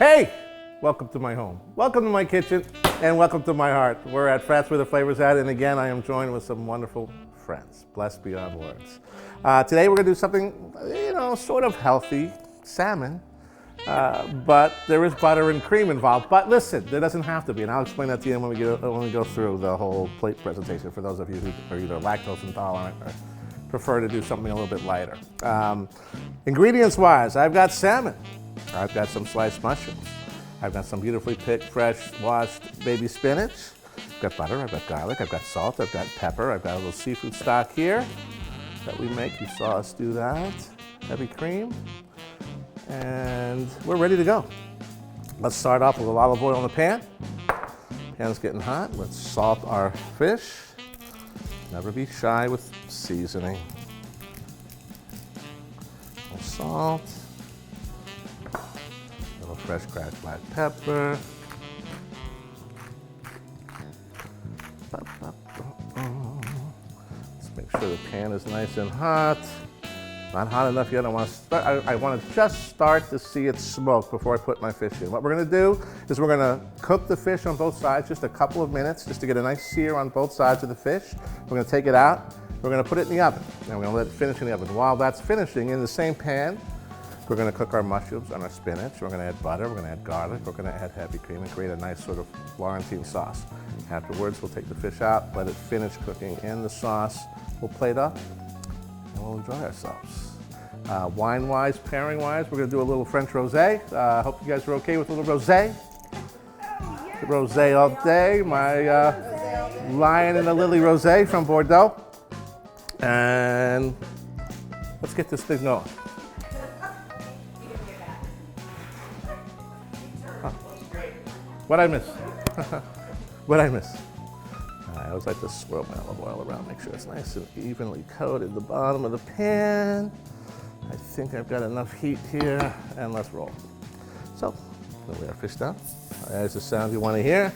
Hey, welcome to my home. Welcome to my kitchen and welcome to my heart. We're at Frats Where the Flavor's At, and again, I am joined with some wonderful friends, blessed beyond words. Today we're gonna do something, sort of healthy, salmon, but there is butter and cream involved. But listen, there doesn't have to be, and I'll explain that to you when we go through the whole plate presentation for those of you who are either lactose intolerant or prefer to do something a little bit lighter. Ingredients-wise, I've got salmon. I've got some sliced mushrooms. I've got some beautifully picked, fresh, washed baby spinach. I've got butter, I've got garlic, I've got salt, I've got pepper, I've got a little seafood stock here that we make. You saw us do that. Heavy cream. And we're ready to go. Let's start off with a little olive oil in the pan. Pan's getting hot. Let's salt our fish. Never be shy with seasoning. A little salt. A little fresh cracked black pepper. Let's make sure the pan is nice and hot. Not hot enough yet. I want to just start to see it smoke before I put my fish in. What we're going to do is we're going to cook the fish on both sides just a couple of minutes just to get a nice sear on both sides of the fish. We're going to take it out. We're going to put it in the oven. And we're going to let it finish in the oven. While that's finishing, in the same pan, we're going to cook our mushrooms and our spinach. We're going to add butter. We're going to add garlic. We're going to add heavy cream and create a nice sort of Florentine sauce. Afterwards, we'll take the fish out, let it finish cooking in the sauce. We'll plate up. We'll enjoy ourselves. Wine-wise, pairing-wise, we're going to do a little French rosé. Hope you guys are okay with a little rosé. Rosé all day. My Lion and the Lily rosé from Bordeaux. And let's get this thing going. What'd I miss? What'd I miss? I always like to swirl my olive oil around, make sure it's nice and evenly coated the bottom of the pan. I think I've got enough heat here, and let's roll. So, we'll lay our fish down. There's the sound you want to hear.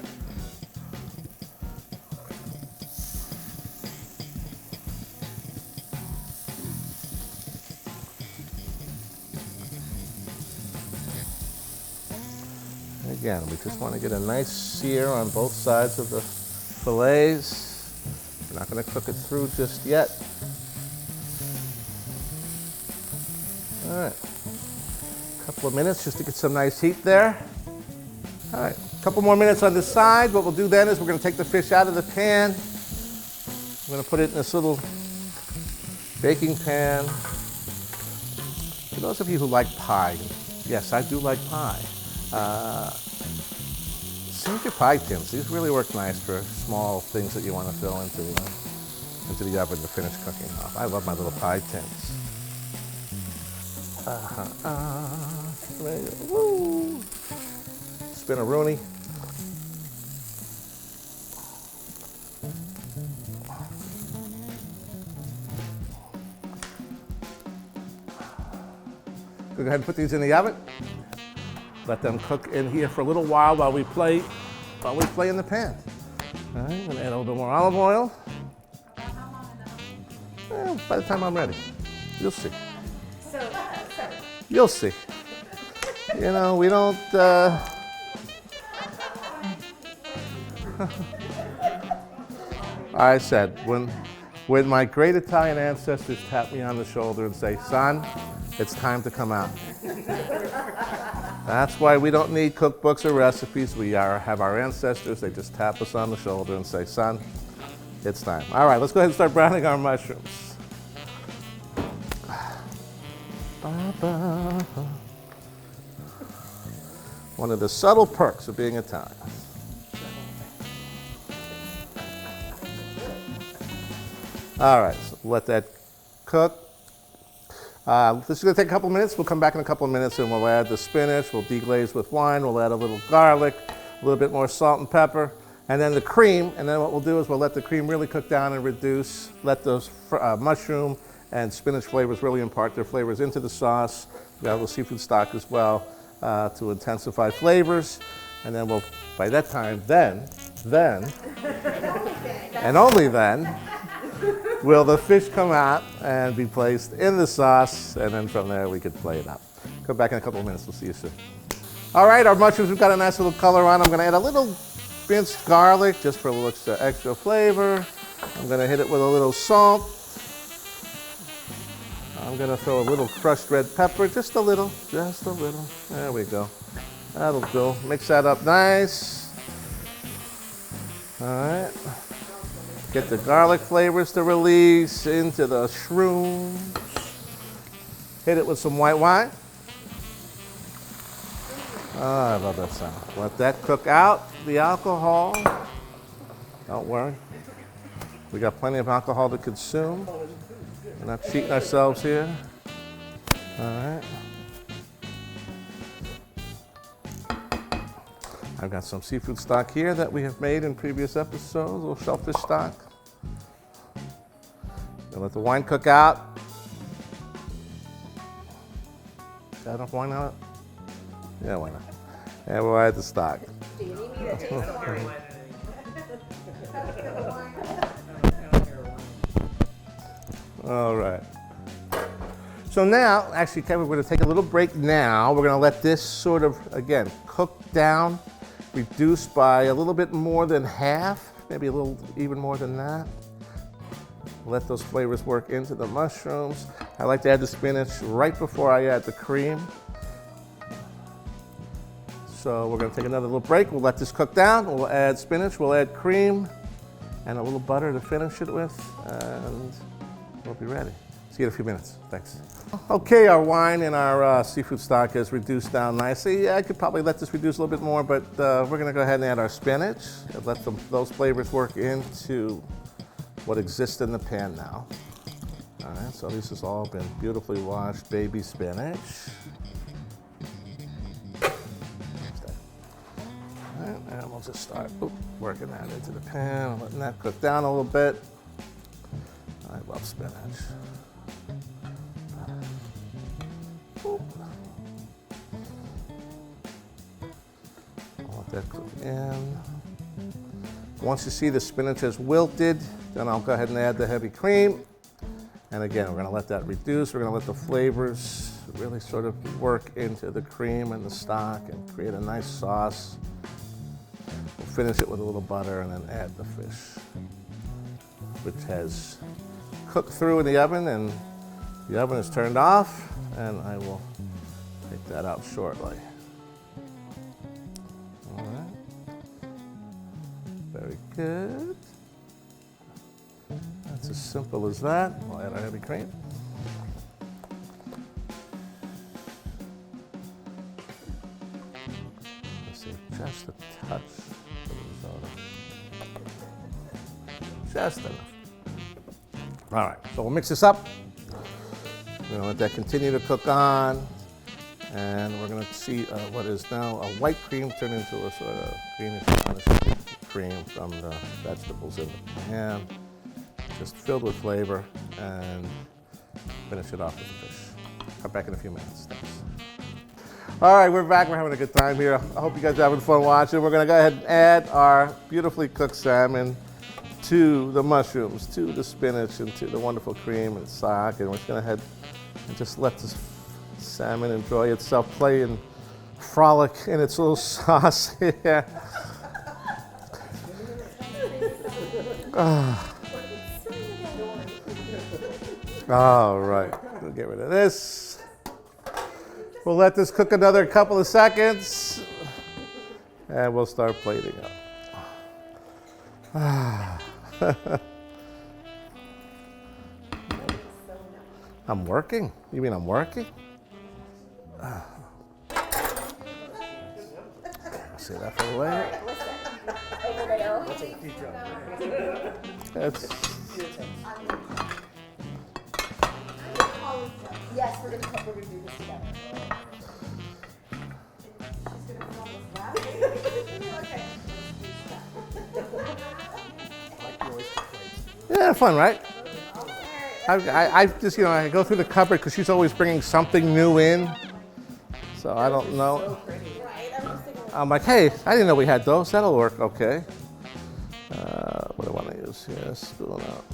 Again, we just want to get a nice sear on both sides of the fillets. We're not going to cook it through just yet. All right, a couple of minutes just to get some nice heat there. All right, a couple more minutes on this side. What we'll do then is we're going to take the fish out of the pan. I'm going to put it in this little baking pan. For those of you who like pie, yes, I do like pie. Save your pie tins. These really work nice for small things that you want to fill into the oven to finish cooking off. I love my little pie tins. Woo! Spin-a-rooney. Go ahead and put these in the oven. Let them cook in here for a little while we play in the pan. All right, I'm gonna add a little bit more olive oil. Well, by the time I'm ready, you'll see. You'll see. We don't. I said, when my great Italian ancestors tap me on the shoulder and say, "Son, it's time to come out." That's why we don't need cookbooks or recipes. We have our ancestors. They just tap us on the shoulder and say, "Son, it's time." All right, let's go ahead and start browning our mushrooms. One of the subtle perks of being Italian. All right, so let that cook. This is going to take a couple minutes. We'll come back in a couple of minutes and we'll add the spinach. We'll deglaze with wine. We'll add a little garlic, a little bit more salt and pepper, and then the cream. And then what we'll do is we'll let the cream really cook down and reduce. Let those mushroom and spinach flavors really impart their flavors into the sauce. We got a little seafood stock as well to intensify flavors. And then by that time, then, and only then, will the fish come out and be placed in the sauce, and then from there we could plate it up. Come back in a couple of minutes. We'll see you soon. All right, our mushrooms, we've got a nice little color on. I'm gonna add a little minced garlic just for a little extra flavor. I'm gonna hit it with a little salt. I'm gonna throw a little crushed red pepper, just a little. There we go. That'll do. Mix that up nice. All right. Get the garlic flavors to release into the shrooms. Hit it with some white wine. Oh, I love that sound. Let that cook out the alcohol. Don't worry. We got plenty of alcohol to consume. We're not cheating ourselves here. All right. I've got some seafood stock here that we have made in previous episodes, a little shellfish stock. Gonna let the wine cook out. Got enough wine out? Yeah, why not? And we'll add the stock. Do you need me to taste the wine? All right. So now, actually, Kevin, we're gonna take a little break now. We're gonna let this sort of, again, cook down, reduce by a little bit more than half, maybe a little even more than that. Let those flavors work into the mushrooms. I like to add the spinach right before I add the cream. So we're gonna take another little break. We'll let this cook down. We'll add spinach, we'll add cream, and a little butter to finish it with, and we'll be ready. See you in a few minutes. Thanks. Okay, our wine and our seafood stock is reduced down nicely. I could probably let this reduce a little bit more, but we're gonna go ahead and add our spinach and let those flavors work into what exists in the pan now. All right, so this has all been beautifully washed baby spinach. All right, and we'll just start working that into the pan and letting that cook down a little bit. I love spinach. I'll let that cook in. Once you see the spinach has wilted, then I'll go ahead and add the heavy cream. And again, we're gonna let that reduce. We're gonna let the flavors really sort of work into the cream and the stock and create a nice sauce. We'll finish it with a little butter and then add the fish, which has cooked through in the oven, and the oven is turned off, and I will take that out shortly. All right. Very good. That's as simple as that. We'll add our heavy cream. Let's see, just a touch of risotto. Just enough. All right, so we'll mix this up. We're gonna let that continue to cook on, and we're gonna see what is now a white cream turn into a sort of greenish cream from the vegetables in the pan, just filled with flavor, and finish it off with the fish. Come back in a few minutes. Thanks. All right, we're back. We're having a good time here. I hope you guys are having fun watching. We're gonna go ahead and add our beautifully cooked salmon to the mushrooms, to the spinach, and to the wonderful cream and stock, and we're just gonna head and just let this salmon enjoy itself, play and frolic in its little sauce here. All right, we'll get rid of this. We'll let this cook another couple of seconds, and we'll start plating up. I'm working? You mean I'm working? See that for the later? That's. Yes, we're gonna do this together. Yeah, fun, right? I just, I go through the cupboard because she's always bringing something new in. So I don't know. I'm like, hey, I didn't know we had those. That'll work okay. What do I want to use here? Spoon out.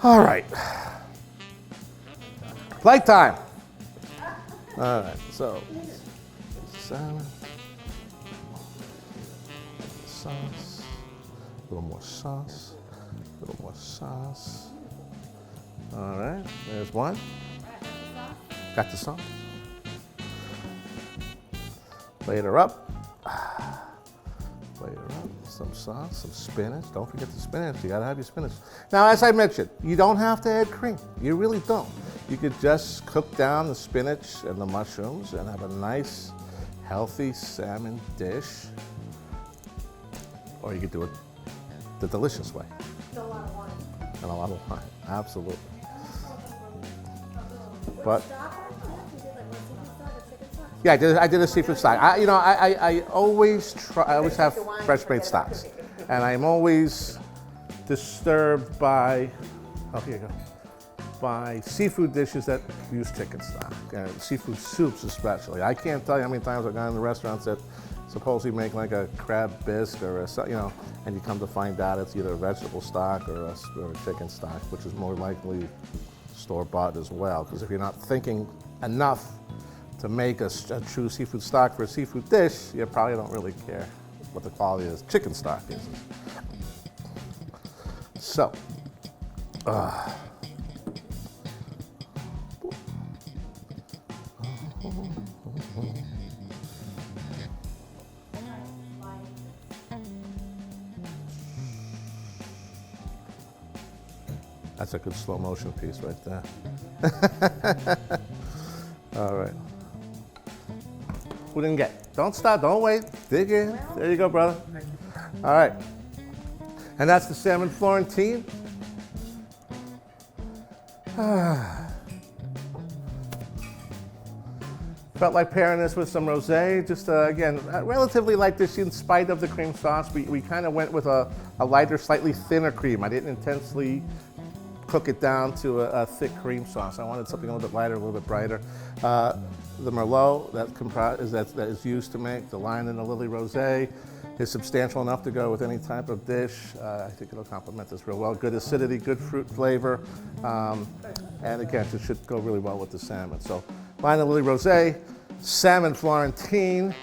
All right. Playtime. All right, so salmon, sauce, a little more sauce, a little more sauce. All right, there's one. Got the sauce. Layer her up. Layer up. Some sauce, some spinach. Don't forget the spinach. You gotta have your spinach. Now, as I mentioned, you don't have to add cream. You really don't. You could just cook down the spinach and the mushrooms and have a nice, healthy salmon dish. Or you could do it the delicious way. And a lot of wine. And a lot of wine. Absolutely. But yeah, I did a seafood stock. I always try. I always have fresh-made stocks, and I'm always disturbed by. Oh, here you go. By seafood dishes that use chicken stock, seafood soups especially. I can't tell you how many times I've gone in the restaurants that supposedly make like a crab bisque or a, and you come to find out it's either a vegetable stock or a chicken stock, which is more likely store-bought as well. Because if you're not thinking enough to make a true seafood stock for a seafood dish, you probably don't really care what the quality of chicken stock is. So, that's a good slow motion piece right there. All right. Who didn't get? Don't stop, don't wait. Dig in. There you go, brother. All right. And that's the salmon Florentine. Felt like pairing this with some rosé. Just again, relatively light dish in spite of the cream sauce. We kind of went with a lighter, slightly thinner cream. I didn't intensely cook it down to a thick cream sauce. I wanted something a little bit lighter, a little bit brighter. The Merlot that is used to make the Lion and the Lily Rosé is substantial enough to go with any type of dish. I think it'll complement this real well. Good acidity, good fruit flavor, and again, it should go really well with the salmon. So, Lion and Lily Rosé, salmon Florentine.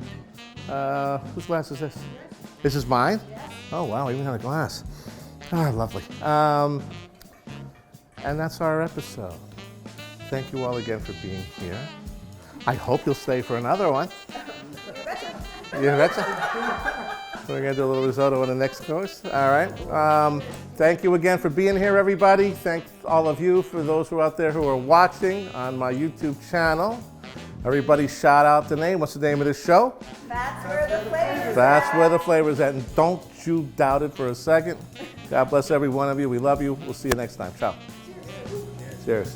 Whose glass is this? This is mine? Oh wow, I even had a glass. Ah, lovely. And that's our episode. Thank you all again for being here. I hope you'll stay for another one. You betcha. We're gonna do a little risotto on the next course. All right. Thank you again for being here, everybody. Thank all of you for those who are out there who are watching on my YouTube channel. Everybody shout out the name. What's the name of this show? That's where the flavor's That's where the flavor's at. And don't you doubt it for a second. God bless every one of you. We love you. We'll see you next time. Ciao. Cheers.